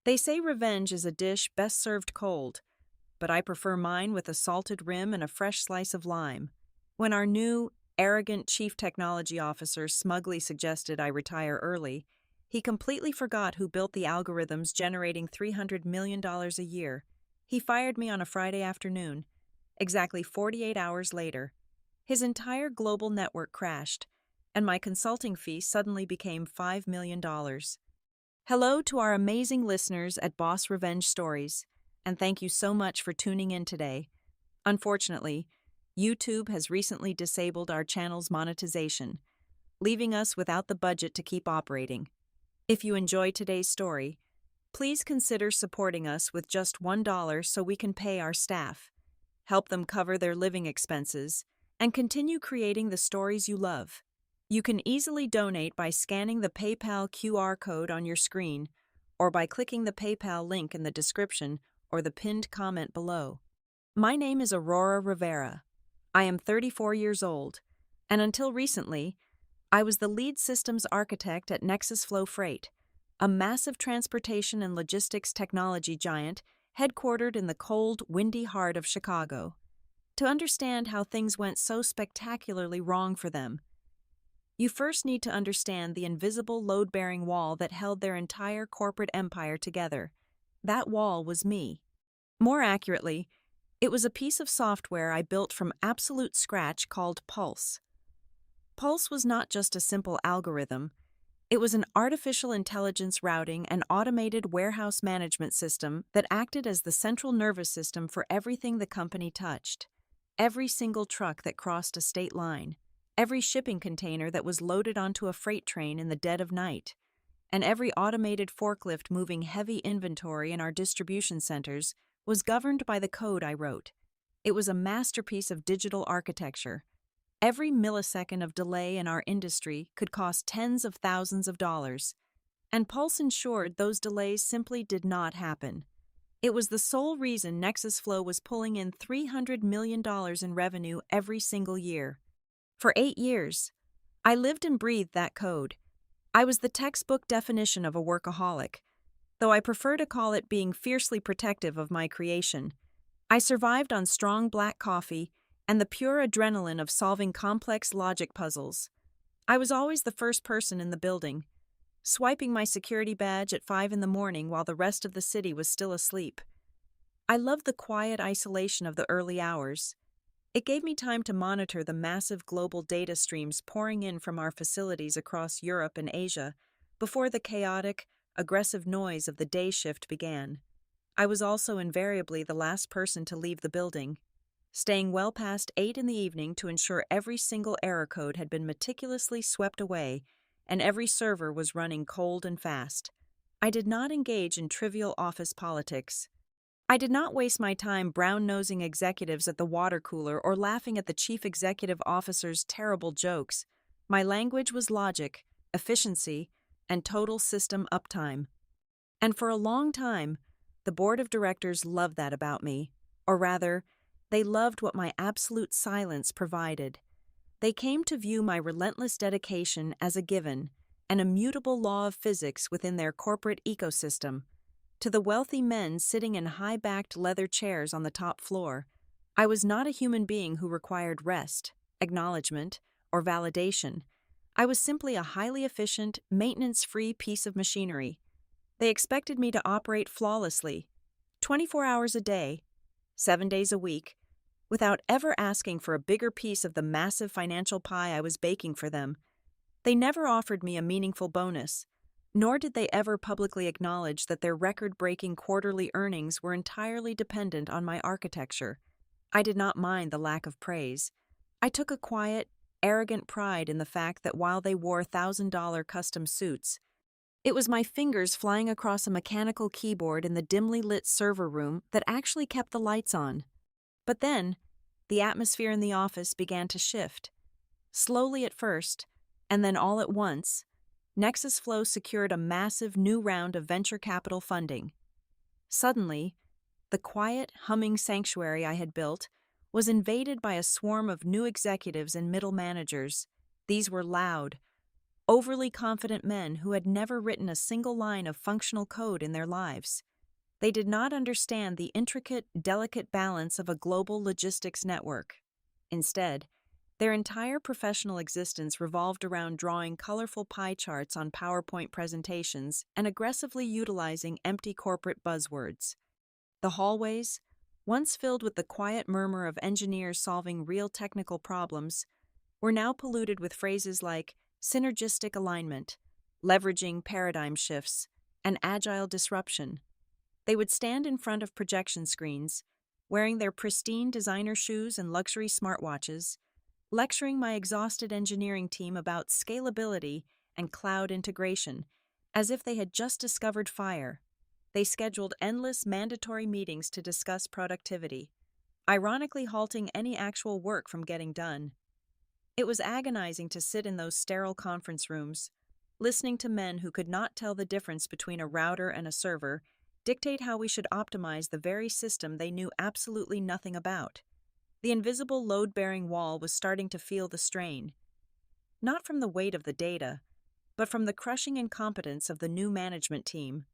They say revenge is a dish best served cold, but I prefer mine with a salted rim and a fresh slice of lime. When our new, arrogant chief technology officer smugly suggested I retire early, he completely forgot who built the algorithms generating $300 million a year. He fired me on a Friday afternoon, exactly 48 hours later. His entire global network crashed, and my consulting fee suddenly became $5 million. Hello to our amazing listeners at Boss Revenge Stories, and thank you so much for tuning in today. Unfortunately, YouTube has recently disabled our channel's monetization, leaving us without the budget to keep operating. If you enjoy today's story, please consider supporting us with just $1 so we can pay our staff, help them cover their living expenses, and continue creating the stories you love. You can easily donate by scanning the PayPal QR code on your screen or by clicking the PayPal link in the description or the pinned comment below. My name is Aurora Rivera. I am 34 years old, and until recently, I was the lead systems architect at Nexus Flow Freight, a massive transportation and logistics technology giant headquartered in the cold, windy heart of Chicago. To understand how things went so spectacularly wrong for them, you first need to understand the invisible load-bearing wall that held their entire corporate empire together. That wall was me. More accurately, it was a piece of software I built from absolute scratch called Pulse. Pulse was not just a simple algorithm. It was an artificial intelligence routing and automated warehouse management system that acted as the central nervous system for everything the company touched. Every single truck that crossed a state line, every shipping container that was loaded onto a freight train in the dead of night, and every automated forklift moving heavy inventory in our distribution centers was governed by the code I wrote. It was a masterpiece of digital architecture. Every millisecond of delay in our industry could cost tens of thousands of dollars, and Pulse ensured those delays simply did not happen. It was the sole reason Nexus Flow was pulling in $300 million in revenue every single year. For 8 years, I lived and breathed that code. I was the textbook definition of a workaholic, though I prefer to call it being fiercely protective of my creation. I survived on strong black coffee and the pure adrenaline of solving complex logic puzzles. I was always the first person in the building, swiping my security badge at 5 in the morning while the rest of the city was still asleep. I loved the quiet isolation of the early hours. It gave me time to monitor the massive global data streams pouring in from our facilities across Europe and Asia before the chaotic, aggressive noise of the day shift began. I was also invariably the last person to leave the building, staying well past 8 in the evening to ensure every single error code had been meticulously swept away and every server was running cold and fast. I did not engage in trivial office politics. I did not waste my time brown-nosing executives at the water cooler or laughing at the chief executive officer's terrible jokes. My language was logic, efficiency, and total system uptime. And for a long time, the board of directors loved that about me, or rather, they loved what my absolute silence provided. They came to view my relentless dedication as a given, an immutable law of physics within their corporate ecosystem. To the wealthy men sitting in high-backed leather chairs on the top floor, I was not a human being who required rest, acknowledgement, or validation. I was simply a highly efficient, maintenance-free piece of machinery. They expected me to operate flawlessly, 24 hours a day, 7 days a week, without ever asking for a bigger piece of the massive financial pie I was baking for them. They never offered me a meaningful bonus, nor did they ever publicly acknowledge that their record-breaking quarterly earnings were entirely dependent on my architecture. I did not mind the lack of praise. I took a quiet, arrogant pride in the fact that while they wore $1,000 custom suits, it was my fingers flying across a mechanical keyboard in the dimly lit server room that actually kept the lights on. But then, the atmosphere in the office began to shift. Slowly at first, and then all at once, Nexus Flow secured a massive new round of venture capital funding. Suddenly, the quiet, humming sanctuary I had built was invaded by a swarm of new executives and middle managers. These were loud, overly confident men who had never written a single line of functional code in their lives. They did not understand the intricate, delicate balance of a global logistics network. Instead, their entire professional existence revolved around drawing colorful pie charts on PowerPoint presentations and aggressively utilizing empty corporate buzzwords. The hallways, once filled with the quiet murmur of engineers solving real technical problems, were now polluted with phrases like synergistic alignment, leveraging paradigm shifts, and agile disruption. They would stand in front of projection screens, wearing their pristine designer shoes and luxury smartwatches, lecturing my exhausted engineering team about scalability and cloud integration, as if they had just discovered fire. They scheduled endless mandatory meetings to discuss productivity, ironically halting any actual work from getting done. It was agonizing to sit in those sterile conference rooms, listening to men who could not tell the difference between a router and a server dictate how we should optimize the very system they knew absolutely nothing about. The invisible load-bearing wall was starting to feel the strain, not from the weight of the data, but from the crushing incompetence of the new management team.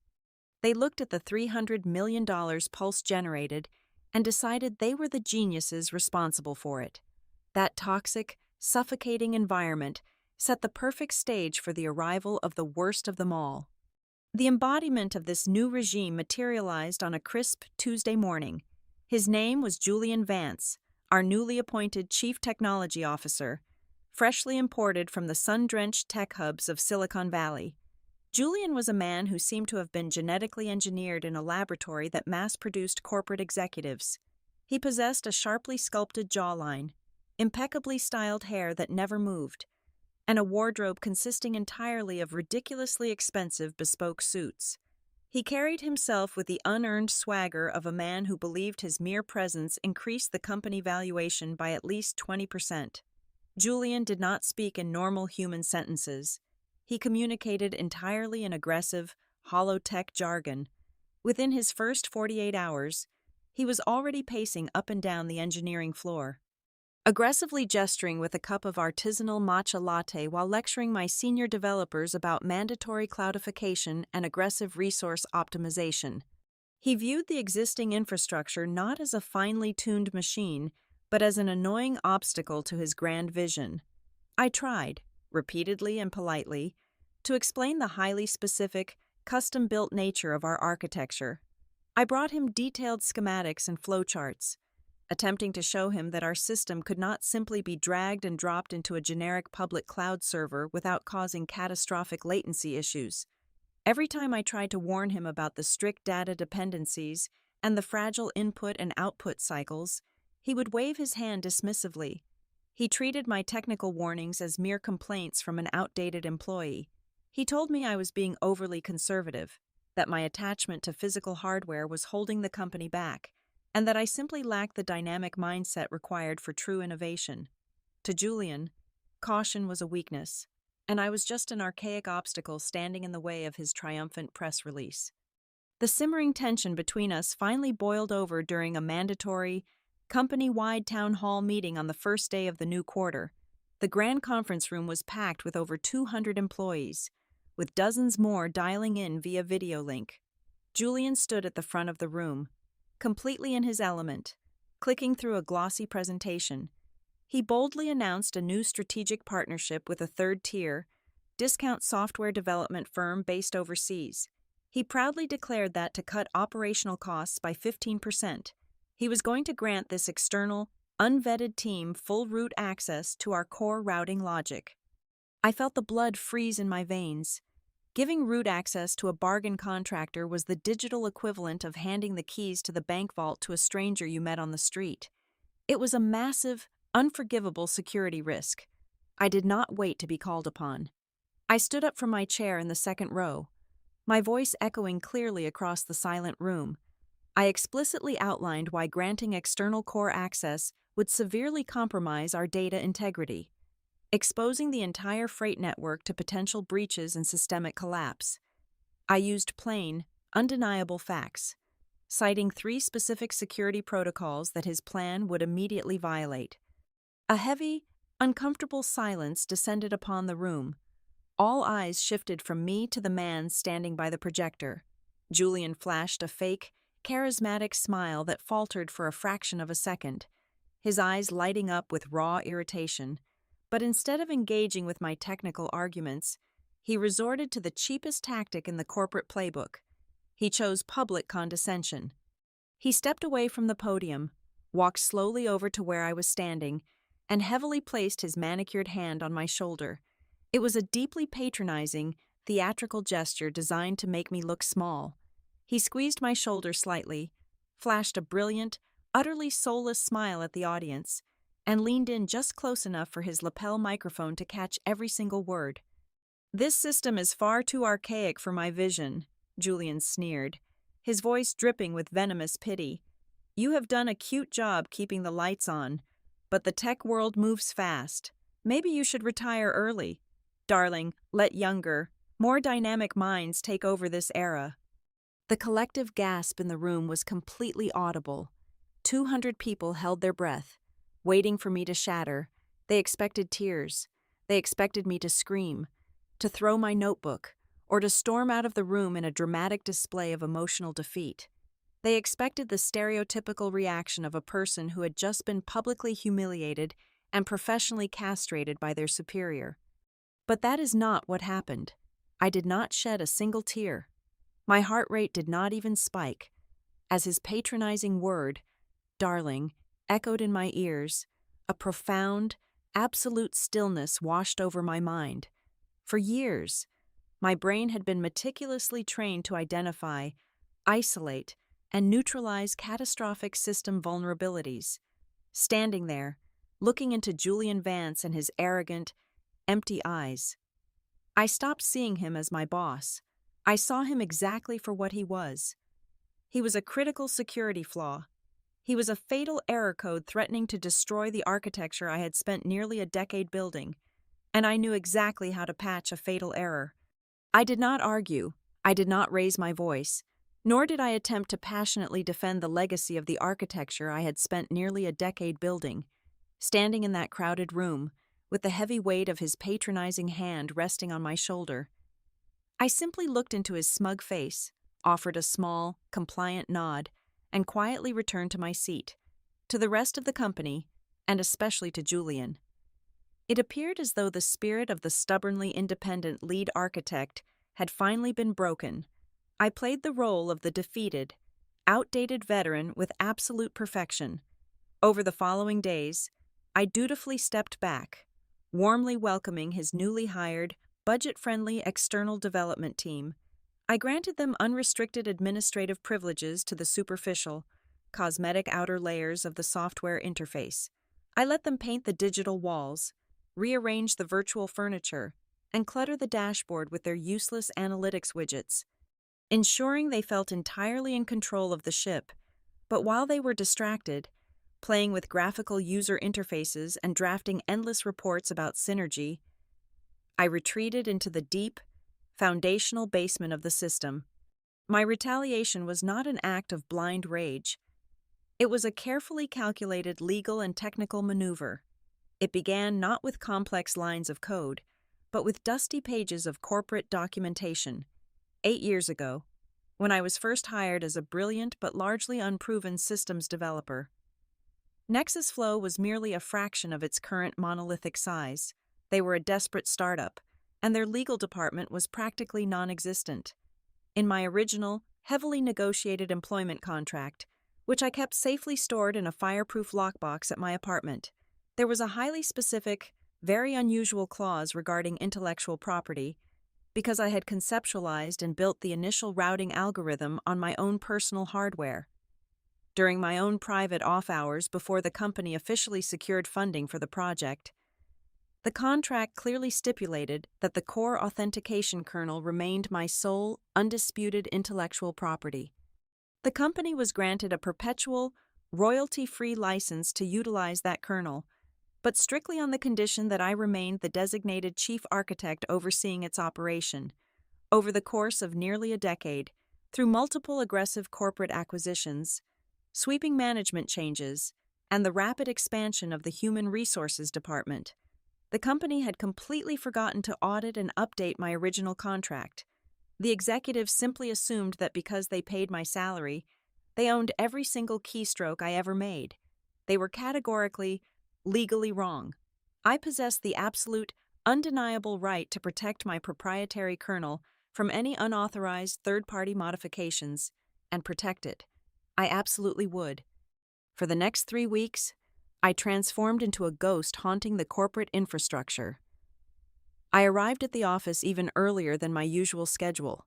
They looked at the $300 million Pulse generated and decided they were the geniuses responsible for it. That toxic, suffocating environment set the perfect stage for the arrival of the worst of them all. The embodiment of this new regime materialized on a crisp Tuesday morning. His name was Julian Vance, our newly appointed Chief Technology Officer, freshly imported from the sun-drenched tech hubs of Silicon Valley. Julian was a man who seemed to have been genetically engineered in a laboratory that mass-produced corporate executives. He possessed a sharply sculpted jawline, impeccably styled hair that never moved, and a wardrobe consisting entirely of ridiculously expensive bespoke suits. He carried himself with the unearned swagger of a man who believed his mere presence increased the company valuation by at least 20%. Julian did not speak in normal human sentences. He communicated entirely in aggressive, hollow tech jargon. Within his first 48 hours, he was already pacing up and down the engineering floor, aggressively gesturing with a cup of artisanal matcha latte while lecturing my senior developers about mandatory cloudification and aggressive resource optimization. He viewed the existing infrastructure not as a finely tuned machine, but as an annoying obstacle to his grand vision. I tried, repeatedly and politely, to explain the highly specific, custom-built nature of our architecture. I brought him detailed schematics and flowcharts, attempting to show him that our system could not simply be dragged and dropped into a generic public cloud server without causing catastrophic latency issues. Every time I tried to warn him about the strict data dependencies and the fragile input and output cycles, he would wave his hand dismissively. He treated my technical warnings as mere complaints from an outdated employee. He told me I was being overly conservative, that my attachment to physical hardware was holding the company back, and that I simply lacked the dynamic mindset required for true innovation. To Julian, caution was a weakness, and I was just an archaic obstacle standing in the way of his triumphant press release. The simmering tension between us finally boiled over during a mandatory, company-wide town hall meeting on the first day of the new quarter. The grand conference room was packed with over 200 employees, with dozens more dialing in via video link. Julian stood at the front of the room, completely in his element, clicking through a glossy presentation. He boldly announced a new strategic partnership with a third-tier, discount software development firm based overseas. He proudly declared that to cut operational costs by 15%, he was going to grant this external, unvetted team full root access to our core routing logic. I felt the blood freeze in my veins. Giving root access to a bargain contractor was the digital equivalent of handing the keys to the bank vault to a stranger you met on the street. It was a massive, unforgivable security risk. I did not wait to be called upon. I stood up from my chair in the second row, my voice echoing clearly across the silent room. I explicitly outlined why granting external core access would severely compromise our data integrity, exposing the entire freight network to potential breaches and systemic collapse. I used plain, undeniable facts, citing 3 specific security protocols that his plan would immediately violate. A heavy, uncomfortable silence descended upon the room, All eyes shifted from me to the man standing by the projector. Julian flashed a fake, charismatic smile that faltered for a fraction of a second, his eyes lighting up with raw irritation. But instead of engaging with my technical arguments, he resorted to the cheapest tactic in the corporate playbook. He chose public condescension. He stepped away from the podium, walked slowly over to where I was standing, and heavily placed his manicured hand on my shoulder. It was a deeply patronizing, theatrical gesture designed to make me look small. He squeezed my shoulder slightly, flashed a brilliant, utterly soulless smile at the audience, and leaned in just close enough for his lapel microphone to catch every single word. "This system is far too archaic for my vision," Julian sneered, his voice dripping with venomous pity. "You have done a cute job keeping the lights on, but the tech world moves fast. Maybe you should retire early. Darling, let younger, more dynamic minds take over this era." The collective gasp in the room was completely audible. 200 people held their breath, waiting for me to shatter. They expected tears. They expected me to scream, to throw my notebook, or to storm out of the room in a dramatic display of emotional defeat. They expected the stereotypical reaction of a person who had just been publicly humiliated and professionally castrated by their superior. But that is not what happened. I did not shed a single tear. My heart rate did not even spike, as his patronizing word, "darling," echoed in my ears. A profound, absolute stillness washed over my mind. For years, my brain had been meticulously trained to identify, isolate, and neutralize catastrophic system vulnerabilities. Standing there, looking into Julian Vance and his arrogant, empty eyes, I stopped seeing him as my boss. I saw him exactly for what he was. He was a critical security flaw. He was a fatal error code threatening to destroy the architecture I had spent nearly a decade building, and I knew exactly how to patch a fatal error. I did not argue. I did not raise my voice, nor did I attempt to passionately defend the legacy of the architecture I had spent nearly a decade building. Standing in that crowded room, with the heavy weight of his patronizing hand resting on my shoulder, I simply looked into his smug face, offered a small, compliant nod, and quietly returned to my seat, to the rest of the company, and especially to Julian. It appeared as though the spirit of the stubbornly independent lead architect had finally been broken. I played the role of the defeated, outdated veteran with absolute perfection. Over the following days, I dutifully stepped back, warmly welcoming his newly hired, budget-friendly external development team. I granted them unrestricted administrative privileges to the superficial, cosmetic outer layers of the software interface. I let them paint the digital walls, rearrange the virtual furniture, and clutter the dashboard with their useless analytics widgets, ensuring they felt entirely in control of the ship. But while they were distracted, playing with graphical user interfaces and drafting endless reports about synergy, I retreated into the deep, foundational basement of the system. My retaliation was not an act of blind rage. It was a carefully calculated legal and technical maneuver. It began not with complex lines of code, but with dusty pages of corporate documentation. 8 years ago, when I was first hired as a brilliant but largely unproven systems developer. Nexus Flow was merely a fraction of its current monolithic size. They were a desperate startup, and their legal department was practically non-existent. In my original, heavily negotiated employment contract, which I kept safely stored in a fireproof lockbox at my apartment, there was a highly specific, very unusual clause regarding intellectual property, because I had conceptualized and built the initial routing algorithm on my own personal hardware. During my own private off-hours before the company officially secured funding for the project, the contract clearly stipulated that the core authentication kernel remained my sole, undisputed intellectual property. The company was granted a perpetual, royalty-free license to utilize that kernel, but strictly on the condition that I remained the designated chief architect overseeing its operation. Over the course of nearly a decade, through multiple aggressive corporate acquisitions, sweeping management changes, and the rapid expansion of the Human Resources Department, The company had completely forgotten to audit and update my original contract. The executives simply assumed that because they paid my salary, they owned every single keystroke I ever made. They were categorically, legally wrong. I possessed the absolute, undeniable right to protect my proprietary kernel from any unauthorized third-party modifications, and protect it. I absolutely would. For the next 3 weeks, I transformed into a ghost haunting the corporate infrastructure. I arrived at the office even earlier than my usual schedule,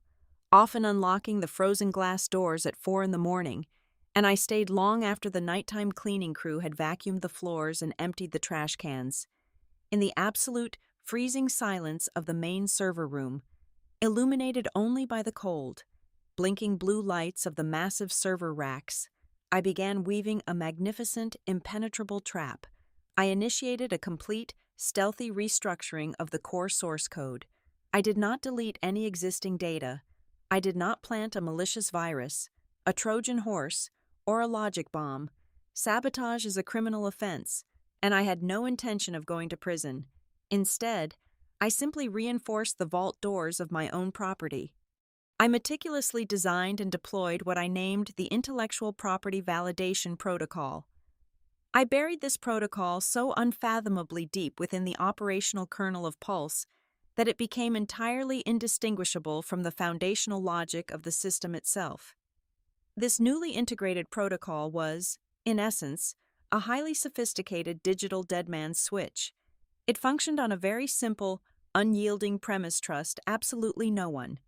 often unlocking the frozen glass doors at 4 in the morning, and I stayed long after the nighttime cleaning crew had vacuumed the floors and emptied the trash cans. In the absolute, freezing silence of the main server room, illuminated only by the cold, blinking blue lights of the massive server racks, I began weaving a magnificent, impenetrable trap. I initiated a complete, stealthy restructuring of the core source code. I did not delete any existing data. I did not plant a malicious virus, a Trojan horse, or a logic bomb. Sabotage is a criminal offense, and I had no intention of going to prison. Instead, I simply reinforced the vault doors of my own property. I meticulously designed and deployed what I named the Intellectual Property Validation Protocol. I buried this protocol so unfathomably deep within the operational kernel of Pulse that it became entirely indistinguishable from the foundational logic of the system itself. This newly integrated protocol was, in essence, a highly sophisticated digital deadman switch. It functioned on a very simple, unyielding premise: trust absolutely no one.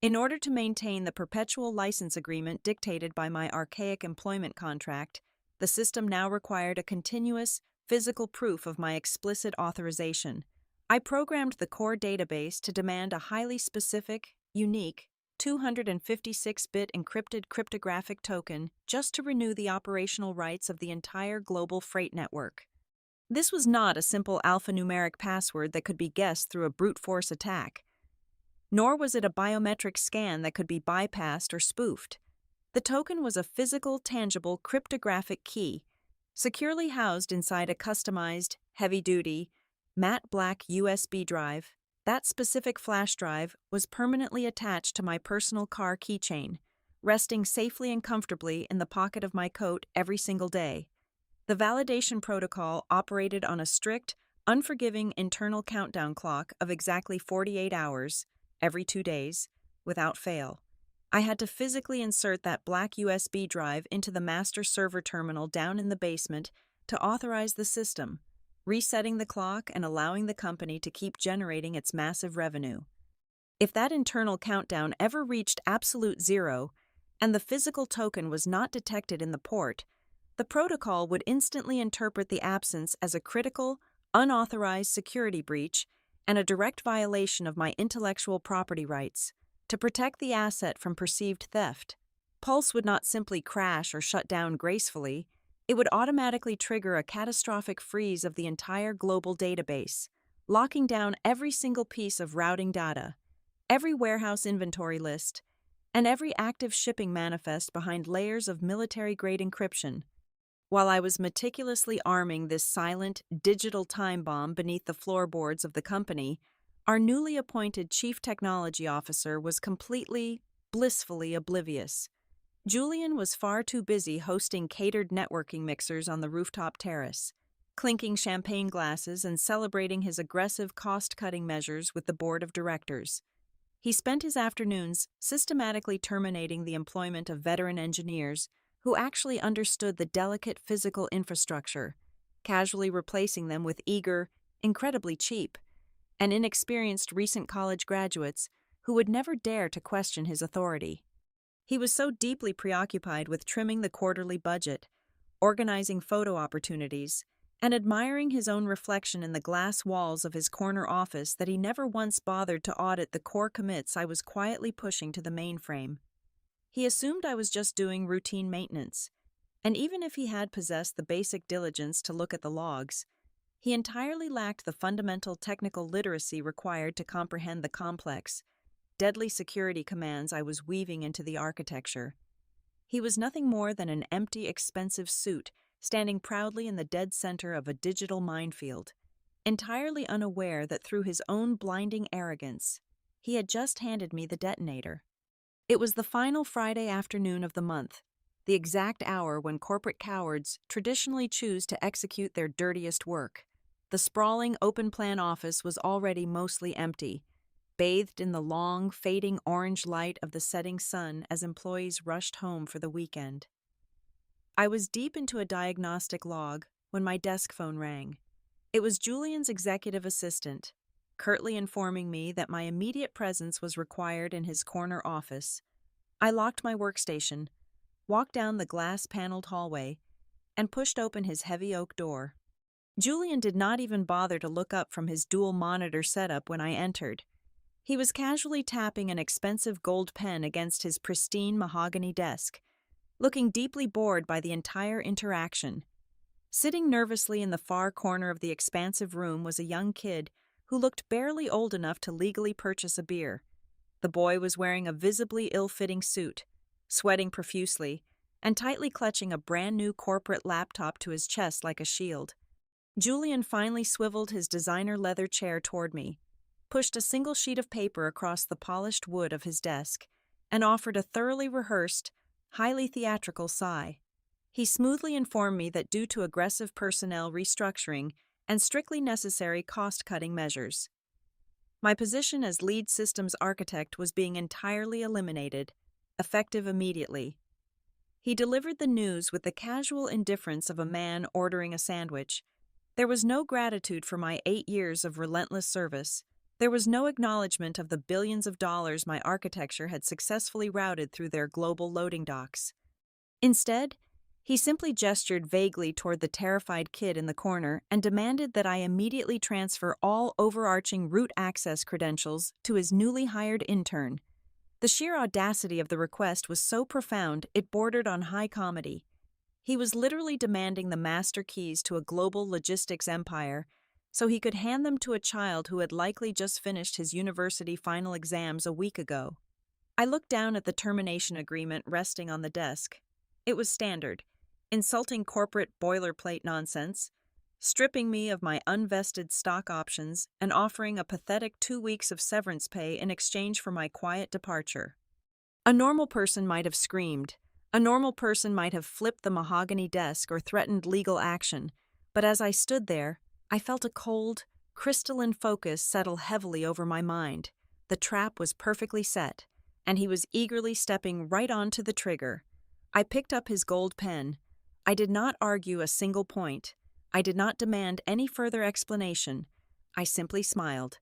In order to maintain the perpetual license agreement dictated by my archaic employment contract, the system now required a continuous, physical proof of my explicit authorization. I programmed the core database to demand a highly specific, unique, 256-bit encrypted cryptographic token just to renew the operational rights of the entire global freight network. This was not a simple alphanumeric password that could be guessed through a brute force attack. Nor was it a biometric scan that could be bypassed or spoofed. The token was a physical, tangible cryptographic key, securely housed inside a customized, heavy-duty, matte black USB drive. That specific flash drive was permanently attached to my personal car keychain, resting safely and comfortably in the pocket of my coat every single day. The validation protocol operated on a strict, unforgiving internal countdown clock of exactly 48 hours, every 2 days, without fail. I had to physically insert that black USB drive into the master server terminal down in the basement to authorize the system, resetting the clock and allowing the company to keep generating its massive revenue. If that internal countdown ever reached absolute zero, and the physical token was not detected in the port, the protocol would instantly interpret the absence as a critical, unauthorized security breach and a direct violation of my intellectual property rights. To protect the asset from perceived theft, Pulse would not simply crash or shut down gracefully, it would automatically trigger a catastrophic freeze of the entire global database, locking down every single piece of routing data, every warehouse inventory list, and every active shipping manifest behind layers of military-grade encryption. While I was meticulously arming this silent, digital time bomb beneath the floorboards of the company, our newly appointed Chief Technology Officer was completely, blissfully oblivious. Julian was far too busy hosting catered networking mixers on the rooftop terrace, clinking champagne glasses and celebrating his aggressive cost-cutting measures with the board of directors. He spent his afternoons systematically terminating the employment of veteran engineers who actually understood the delicate physical infrastructure, casually replacing them with eager, incredibly cheap, and inexperienced recent college graduates who would never dare to question his authority. He was so deeply preoccupied with trimming the quarterly budget, organizing photo opportunities, and admiring his own reflection in the glass walls of his corner office that he never once bothered to audit the core commits I was quietly pushing to the mainframe. He assumed I was just doing routine maintenance, and even if he had possessed the basic diligence to look at the logs, he entirely lacked the fundamental technical literacy required to comprehend the complex, deadly security commands I was weaving into the architecture. He was nothing more than an empty, expensive suit standing proudly in the dead center of a digital minefield. entirely unaware that through his own blinding arrogance, he had just handed me the detonator. It was the final Friday afternoon of the month, the exact hour when corporate cowards traditionally choose to execute their dirtiest work. The sprawling open-plan office was already mostly empty, bathed in the long, fading orange light of the setting sun as employees rushed home for the weekend. I was deep into a diagnostic log when my desk phone rang. It was Julian's executive assistant, curtly informing me that my immediate presence was required in his corner office. I locked my workstation, walked down the glass-paneled hallway, and pushed open his heavy oak door. Julian did not even bother to look up from his dual-monitor setup when I entered. He was casually tapping an expensive gold pen against his pristine mahogany desk, looking deeply bored by the entire interaction. Sitting nervously in the far corner of the expansive room was a young kid who looked barely old enough to legally purchase a beer. The boy was wearing a visibly ill-fitting suit, sweating profusely, and tightly clutching a brand-new corporate laptop to his chest like a shield. Julian finally swiveled his designer leather chair toward me, pushed a single sheet of paper across the polished wood of his desk, and offered a thoroughly rehearsed, highly theatrical sigh. He smoothly informed me that due to aggressive personnel restructuring and strictly necessary cost-cutting measures, my position as lead systems architect was being entirely eliminated, effective immediately. He delivered the news with the casual indifference of a man ordering a sandwich. There was no gratitude for my 8 years of relentless service. There was no acknowledgement of the billions of dollars my architecture had successfully routed through their global loading docks. Instead, he simply gestured vaguely toward the terrified kid in the corner and demanded that I immediately transfer all overarching root access credentials to his newly hired intern. The sheer audacity of the request was so profound it bordered on high comedy. He was literally demanding the master keys to a global logistics empire so he could hand them to a child who had likely just finished his university final exams a week ago. I looked down at the termination agreement resting on the desk. It was standard, insulting corporate boilerplate nonsense, stripping me of my unvested stock options and offering a pathetic 2 weeks of severance pay in exchange for my quiet departure. A normal person might have screamed. A normal person might have flipped the mahogany desk or threatened legal action, but as I stood there, I felt a cold, crystalline focus settle heavily over my mind. The trap was perfectly set, and he was eagerly stepping right onto the trigger. I picked up his gold pen. I did not argue a single point. I did not demand any further explanation. I simply smiled.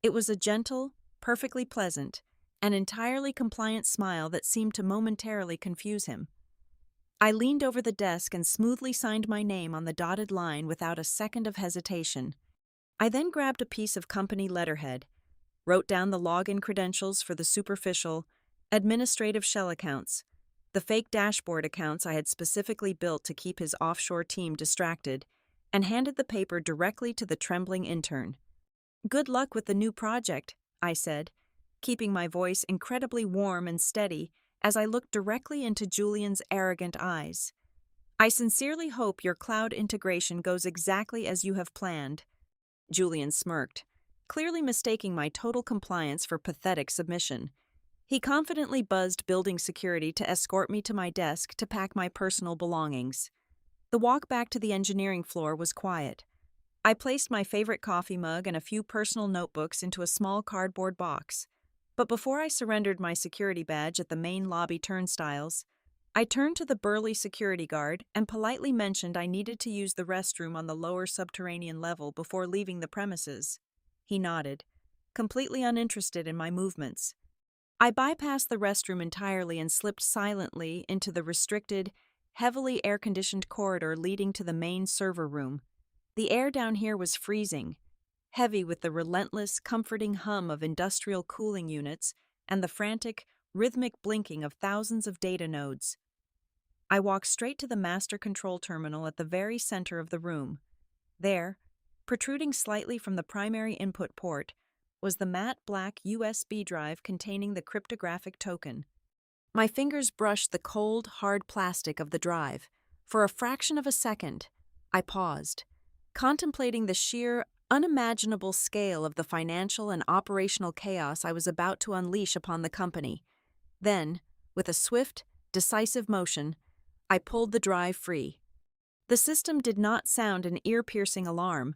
It was a gentle, perfectly pleasant, an entirely compliant smile that seemed to momentarily confuse him. I leaned over the desk and smoothly signed my name on the dotted line without a second of hesitation. I then grabbed a piece of company letterhead, wrote down the login credentials for the superficial, administrative shell accounts, the fake dashboard accounts I had specifically built to keep his offshore team distracted, and handed the paper directly to the trembling intern. "Good luck with the new project," I said, keeping my voice incredibly warm and steady as I looked directly into Julian's arrogant eyes. "I sincerely hope your cloud integration goes exactly as you have planned." Julian smirked, clearly mistaking my total compliance for pathetic submission. He confidently buzzed building security to escort me to my desk to pack my personal belongings. The walk back to the engineering floor was quiet. I placed my favorite coffee mug and a few personal notebooks into a small cardboard box. But before I surrendered my security badge at the main lobby turnstiles, I turned to the burly security guard and politely mentioned I needed to use the restroom on the lower subterranean level before leaving the premises. He nodded, completely uninterested in my movements. I bypassed the restroom entirely and slipped silently into the restricted, heavily air-conditioned corridor leading to the main server room. The air down here was freezing, heavy with the relentless, comforting hum of industrial cooling units and the frantic, rhythmic blinking of thousands of data nodes. I walked straight to the master control terminal at the very center of the room. There, protruding slightly from the primary input port, was the matte black USB drive containing the cryptographic token. My fingers brushed the cold, hard plastic of the drive. For a fraction of a second, I paused, contemplating the sheer unimaginable scale of the financial and operational chaos I was about to unleash upon the company. Then, with a swift, decisive motion, I pulled the drive free. The system did not sound an ear-piercing alarm.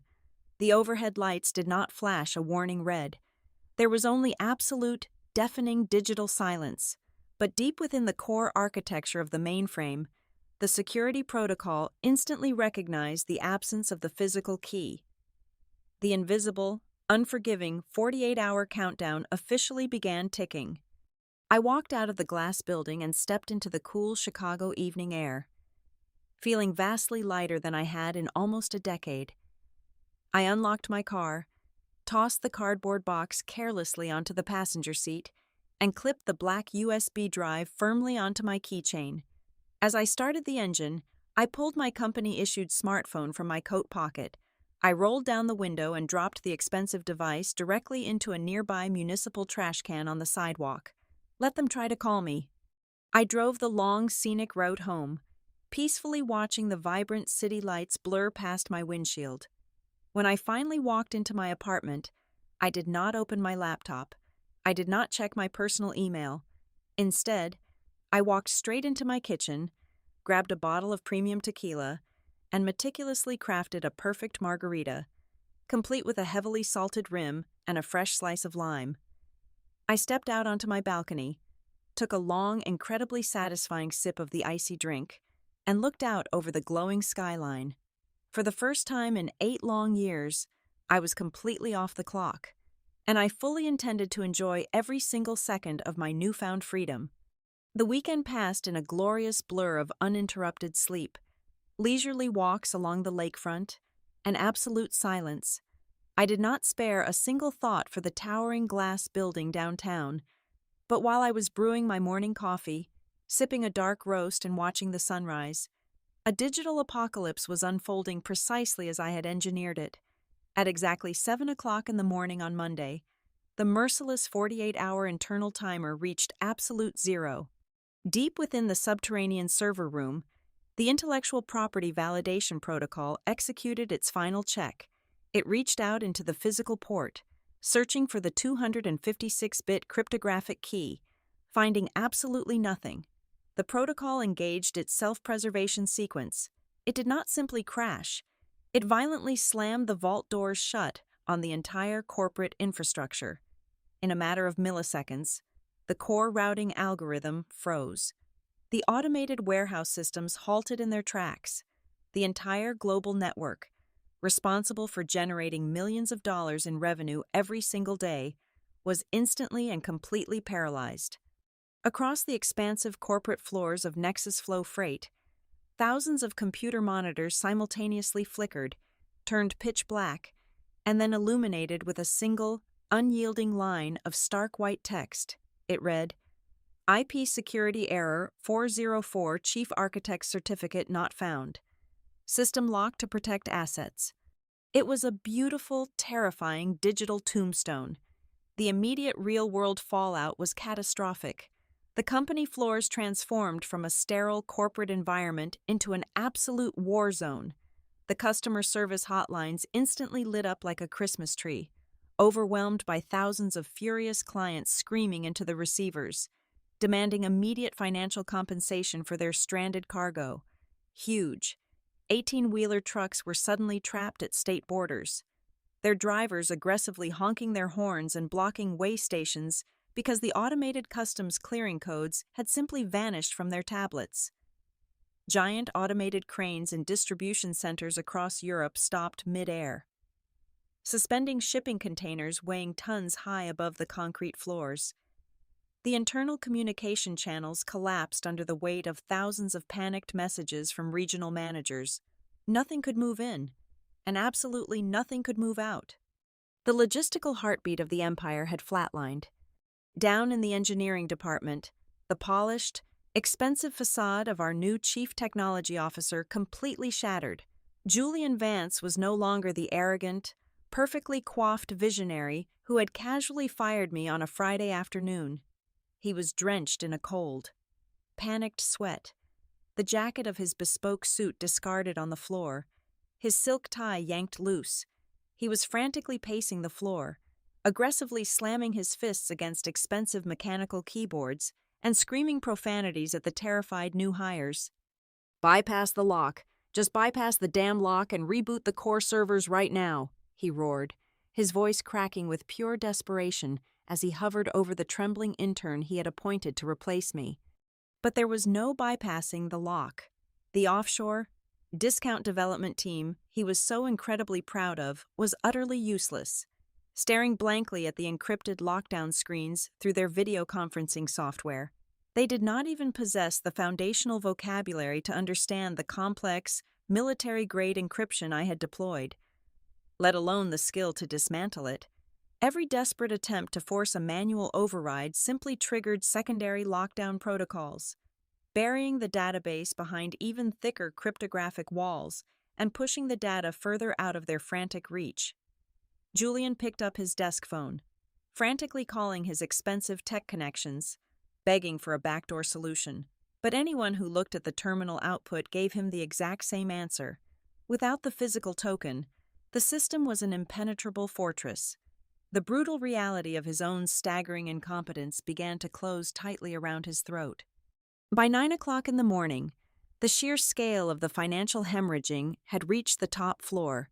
The overhead lights did not flash a warning red. There was only absolute, deafening digital silence. But deep within the core architecture of the mainframe, the security protocol instantly recognized the absence of the physical key. The invisible, unforgiving 48-hour countdown officially began ticking. I walked out of the glass building and stepped into the cool Chicago evening air, feeling vastly lighter than I had in almost a decade. I unlocked my car, tossed the cardboard box carelessly onto the passenger seat, and clipped the black USB drive firmly onto my keychain. As I started the engine, I pulled my company-issued smartphone from my coat pocket. I rolled down the window and dropped the expensive device directly into a nearby municipal trash can on the sidewalk. Let them try to call me. I drove the long, scenic route home, peacefully watching the vibrant city lights blur past my windshield. When I finally walked into my apartment, I did not open my laptop. I did not check my personal email. Instead, I walked straight into my kitchen, grabbed a bottle of premium tequila, and meticulously crafted a perfect margarita, complete with a heavily salted rim and a fresh slice of lime. I stepped out onto my balcony, took a long, incredibly satisfying sip of the icy drink, and looked out over the glowing skyline. For the first time in 8 long years, I was completely off the clock, and I fully intended to enjoy every single second of my newfound freedom. The weekend passed in a glorious blur of uninterrupted sleep, leisurely walks along the lakefront, and absolute silence. I did not spare a single thought for the towering glass building downtown, but while I was brewing my morning coffee, sipping a dark roast and watching the sunrise, a digital apocalypse was unfolding precisely as I had engineered it. At exactly 7 o'clock in the morning on Monday, the merciless 48-hour internal timer reached absolute zero. Deep within the subterranean server room, the intellectual property validation protocol executed its final check. It reached out into the physical port, searching for the 256-bit cryptographic key, finding absolutely nothing. The protocol engaged its self-preservation sequence. It did not simply crash. It violently slammed the vault doors shut on the entire corporate infrastructure. In a matter of milliseconds, the core routing algorithm froze. The automated warehouse systems halted in their tracks. The entire global network, responsible for generating millions of dollars in revenue every single day, was instantly and completely paralyzed. Across the expansive corporate floors of Nexus Flow Freight, thousands of computer monitors simultaneously flickered, turned pitch black, and then illuminated with a single, unyielding line of stark white text. It read, IP Security Error 404 Chief Architect Certificate Not Found. System locked to protect assets. It was a beautiful, terrifying digital tombstone. The immediate real-world fallout was catastrophic. The company floors transformed from a sterile corporate environment into an absolute war zone. The customer service hotlines instantly lit up like a Christmas tree, overwhelmed by thousands of furious clients screaming into the receivers, demanding immediate financial compensation for their stranded cargo. Huge, 18-wheeler trucks were suddenly trapped at state borders, their drivers aggressively honking their horns and blocking way stations because the automated customs clearing codes had simply vanished from their tablets. Giant automated cranes in distribution centers across Europe stopped mid-air, suspending shipping containers weighing tons high above the concrete floors. The internal communication channels collapsed under the weight of thousands of panicked messages from regional managers. Nothing could move in, and absolutely nothing could move out. The logistical heartbeat of the empire had flatlined. Down in the engineering department, the polished, expensive facade of our new chief technology officer completely shattered. Julian Vance was no longer the arrogant, perfectly coiffed visionary who had casually fired me on a Friday afternoon. He was drenched in a cold, panicked sweat, the jacket of his bespoke suit discarded on the floor, his silk tie yanked loose. He was frantically pacing the floor, aggressively slamming his fists against expensive mechanical keyboards and screaming profanities at the terrified new hires. "Bypass the lock. Just bypass the damn lock and reboot the core servers right now," he roared, his voice cracking with pure desperation as he hovered over the trembling intern he had appointed to replace me. But there was no bypassing the lock. The offshore, discount development team he was so incredibly proud of was utterly useless, staring blankly at the encrypted lockdown screens through their video conferencing software. They did not even possess the foundational vocabulary to understand the complex, military-grade encryption I had deployed, let alone the skill to dismantle it. Every desperate attempt to force a manual override simply triggered secondary lockdown protocols, burying the database behind even thicker cryptographic walls and pushing the data further out of their frantic reach. Julian picked up his desk phone, frantically calling his expensive tech connections, begging for a backdoor solution. But anyone who looked at the terminal output gave him the exact same answer. Without the physical token, the system was an impenetrable fortress. The brutal reality of his own staggering incompetence began to close tightly around his throat. By 9 o'clock in the morning, the sheer scale of the financial hemorrhaging had reached the top floor.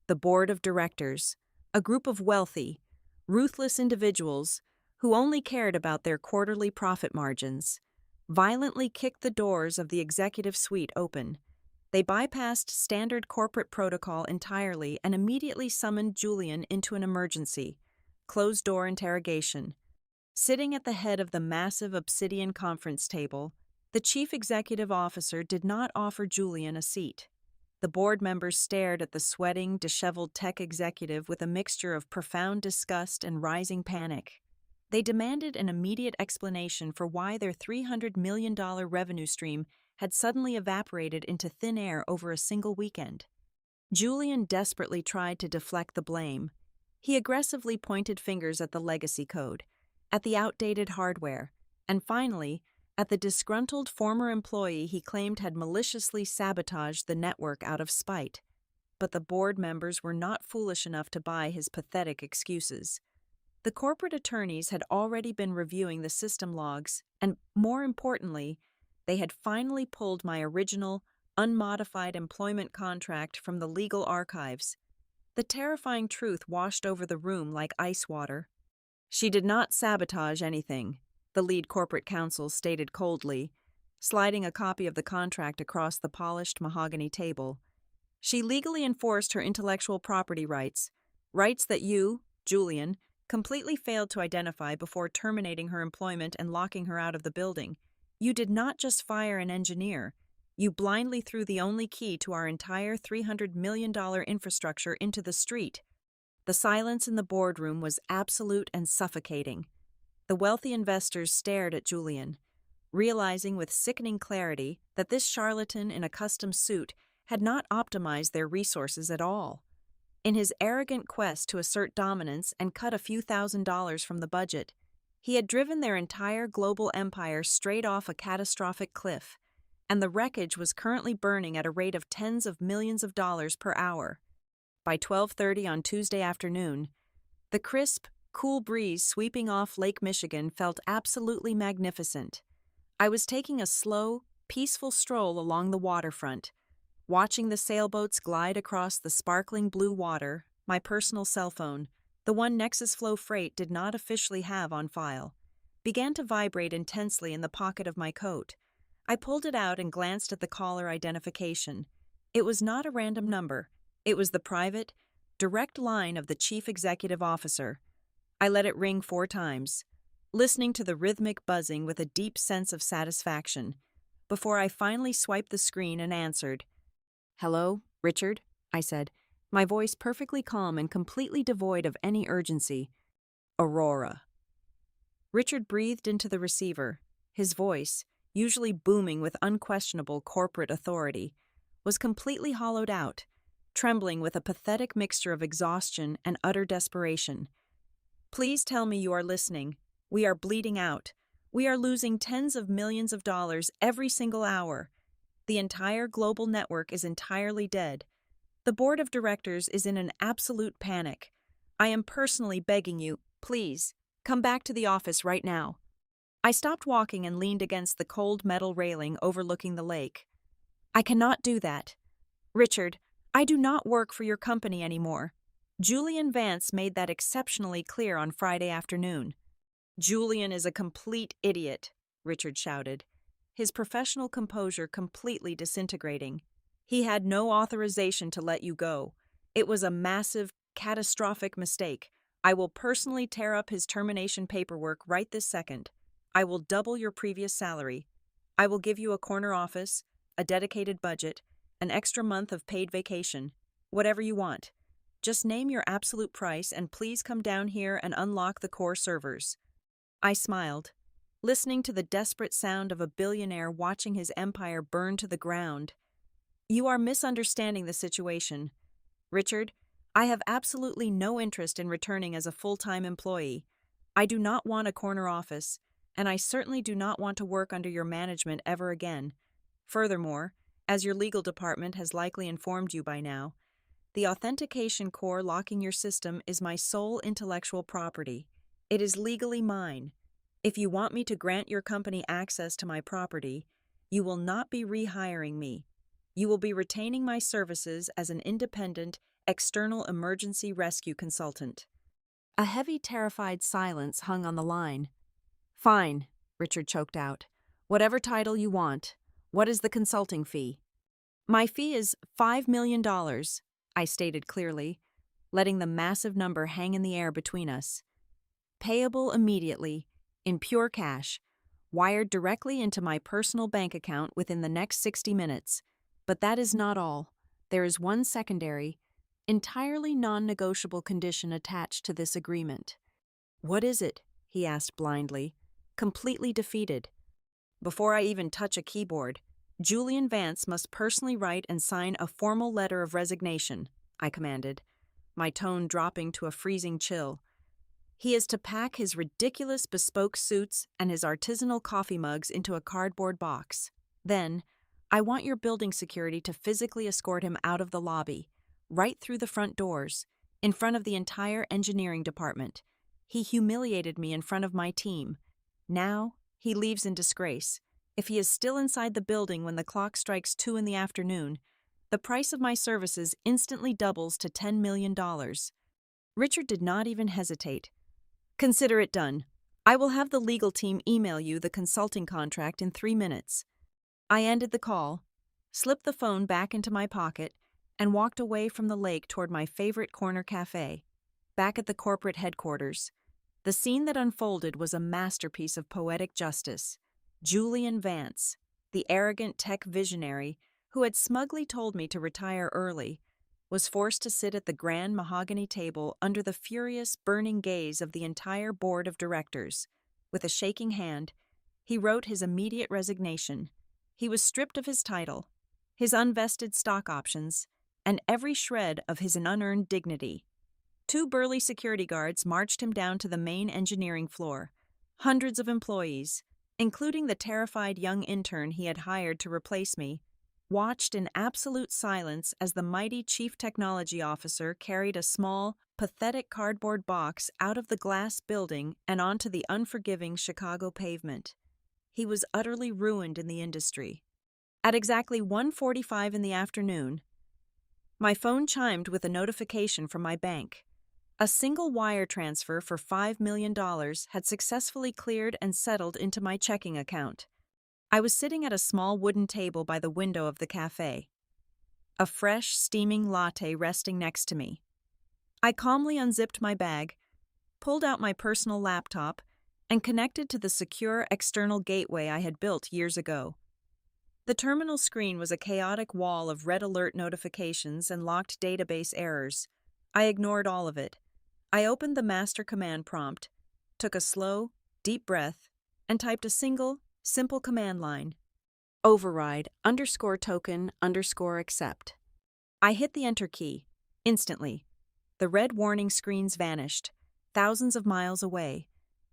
The board of directors, a group of wealthy, ruthless individuals who only cared about their quarterly profit margins, violently kicked the doors of the executive suite open. They bypassed standard corporate protocol entirely and immediately summoned Julian into an emergency, closed-door interrogation. Sitting at the head of the massive obsidian conference table, the chief executive officer did not offer Julian a seat. The board members stared at the sweating, disheveled tech executive with a mixture of profound disgust and rising panic. They demanded an immediate explanation for why their $300 million revenue stream had suddenly evaporated into thin air over a single weekend. Julian desperately tried to deflect the blame. He aggressively pointed fingers at the legacy code, at the outdated hardware, and finally, at the disgruntled former employee he claimed had maliciously sabotaged the network out of spite. But the board members were not foolish enough to buy his pathetic excuses. The corporate attorneys had already been reviewing the system logs, and, more importantly, they had finally pulled my original, unmodified employment contract from the legal archives. The terrifying truth washed over the room like ice water. "She did not sabotage anything," the lead corporate counsel stated coldly, sliding a copy of the contract across the polished mahogany table. "She legally enforced her intellectual property rights, rights that you, Julian, completely failed to identify before terminating her employment and locking her out of the building. You did not just fire an engineer. You blindly threw the only key to our entire $300 million infrastructure into the street." The silence in the boardroom was absolute and suffocating. The wealthy investors stared at Julian, realizing with sickening clarity that this charlatan in a custom suit had not optimized their resources at all. In his arrogant quest to assert dominance and cut a few $1,000s from the budget, he had driven their entire global empire straight off a catastrophic cliff, and the wreckage was currently burning at a rate of tens of millions of dollars per hour. By 12:30 on Tuesday afternoon, the crisp, cool breeze sweeping off Lake Michigan felt absolutely magnificent. I was taking a slow, peaceful stroll along the waterfront, watching the sailboats glide across the sparkling blue water. My personal cell phone, the one Nexus Flow Freight did not officially have on file, began to vibrate intensely in the pocket of my coat. I pulled it out and glanced at the caller identification. It was not a random number. It was the private, direct line of the chief executive officer. I let it ring 4 times, listening to the rhythmic buzzing with a deep sense of satisfaction, before I finally swiped the screen and answered. "Hello, Richard," I said, my voice perfectly calm and completely devoid of any urgency. "Aurora." Richard breathed into the receiver. His voice, usually booming with unquestionable corporate authority, was completely hollowed out, trembling with a pathetic mixture of exhaustion and utter desperation. "Please tell me you are listening. We are bleeding out. We are losing tens of millions of dollars every single hour. The entire global network is entirely dead. The board of directors is in an absolute panic. I am personally begging you, please, come back to the office right now. I stopped walking and leaned against the cold metal railing overlooking the lake. I cannot do that. Richard, I do not work for your company anymore. Julian Vance made that exceptionally clear on Friday afternoon. Julian is a complete idiot, Richard shouted, his professional composure completely disintegrating. He had no authorization to let you go. It was a massive, catastrophic mistake. I will personally tear up his termination paperwork right this second. I will double your previous salary. I will give you a corner office, a dedicated budget, an extra month of paid vacation, whatever you want. Just name your absolute price and please come down here and unlock the core servers. I smiled, listening to the desperate sound of a billionaire watching his empire burn to the ground. You are misunderstanding the situation. Richard, I have absolutely no interest in returning as a full-time employee. I do not want a corner office, and I certainly do not want to work under your management ever again. Furthermore, as your legal department has likely informed you by now, the authentication core locking your system is my sole intellectual property. It is legally mine. If you want me to grant your company access to my property, you will not be rehiring me. You will be retaining my services as an independent, external emergency rescue consultant. A heavy, terrified silence hung on the line. Fine, Richard choked out. Whatever title you want. What is the consulting fee? My fee is $5 million, I stated clearly, letting the massive number hang in the air between us. Payable immediately, in pure cash, wired directly into my personal bank account within the next 60 minutes. But that is not all. There is one secondary, entirely non-negotiable condition attached to this agreement. What is it? He asked blindly, completely defeated. Before I even touch a keyboard, Julian Vance must personally write and sign a formal letter of resignation, I commanded, my tone dropping to a freezing chill. He is to pack his ridiculous bespoke suits and his artisanal coffee mugs into a cardboard box. Then, I want your building security to physically escort him out of the lobby, right through the front doors, in front of the entire engineering department. He humiliated me in front of my team. Now, he leaves in disgrace. If he is still inside the building when the clock strikes 2 in the afternoon, the price of my services instantly doubles to $10 million. Richard did not even hesitate. Consider it done. I will have the legal team email you the consulting contract in 3 minutes. I ended the call, slipped the phone back into my pocket, and walked away from the lake toward my favorite corner cafe. Back at the corporate headquarters, the scene that unfolded was a masterpiece of poetic justice. Julian Vance, the arrogant tech visionary who had smugly told me to retire early, was forced to sit at the grand mahogany table under the furious, burning gaze of the entire board of directors. With a shaking hand, he wrote his immediate resignation. He was stripped of his title, his unvested stock options, and every shred of his unearned dignity. 2 burly security guards marched him down to the main engineering floor. Hundreds of employees, including the terrified young intern he had hired to replace me, watched in absolute silence as the mighty chief technology officer carried a small, pathetic cardboard box out of the glass building and onto the unforgiving Chicago pavement. He was utterly ruined in the industry. At exactly 1:45 in the afternoon, my phone chimed with a notification from my bank. A single wire transfer for $5 million had successfully cleared and settled into my checking account. I was sitting at a small wooden table by the window of the cafe, a fresh, steaming latte resting next to me. I calmly unzipped my bag, pulled out my personal laptop, and connected to the secure external gateway I had built years ago. The terminal screen was a chaotic wall of red alert notifications and locked database errors. I ignored all of it. I opened the master command prompt, took a slow, deep breath, and typed a single, simple command line. Override _token_accept. I hit the enter key. Instantly, the red warning screens vanished, thousands of miles away.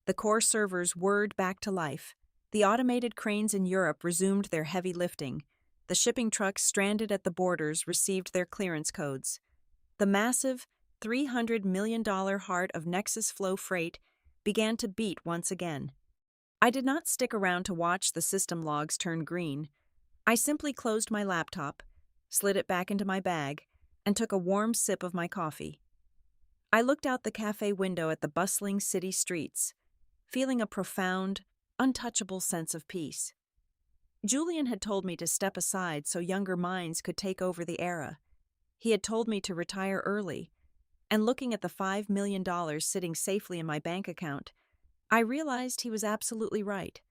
The core servers whirred back to life. The automated cranes in Europe resumed their heavy lifting. The shipping trucks stranded at the borders received their clearance codes. The massive $300 million heart of Nexus Flow Freight began to beat once again. I did not stick around to watch the system logs turn green. I simply closed my laptop, slid it back into my bag, and took a warm sip of my coffee. I looked out the cafe window at the bustling city streets, feeling a profound, untouchable sense of peace. Julian had told me to step aside so younger minds could take over the era. He had told me to retire early, and looking at the $5 million sitting safely in my bank account, I realized he was absolutely right.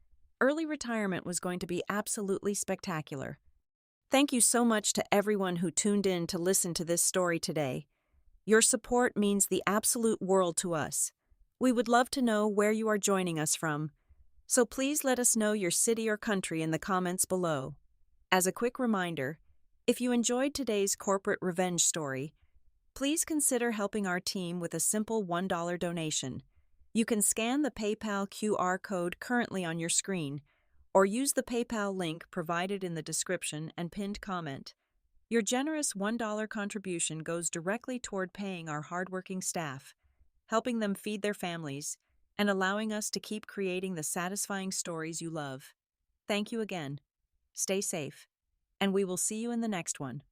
Early retirement was going to be absolutely spectacular. Thank you so much to everyone who tuned in to listen to this story today. Your support means the absolute world to us. We would love to know where you are joining us from, so please let us know your city or country in the comments below. As a quick reminder, if you enjoyed today's corporate revenge story, please consider helping our team with a simple $1 donation. You can scan the PayPal QR code currently on your screen, or use the PayPal link provided in the description and pinned comment. Your generous $1 contribution goes directly toward paying our hardworking staff, helping them feed their families, and allowing us to keep creating the satisfying stories you love. Thank you again. Stay safe, and we will see you in the next one.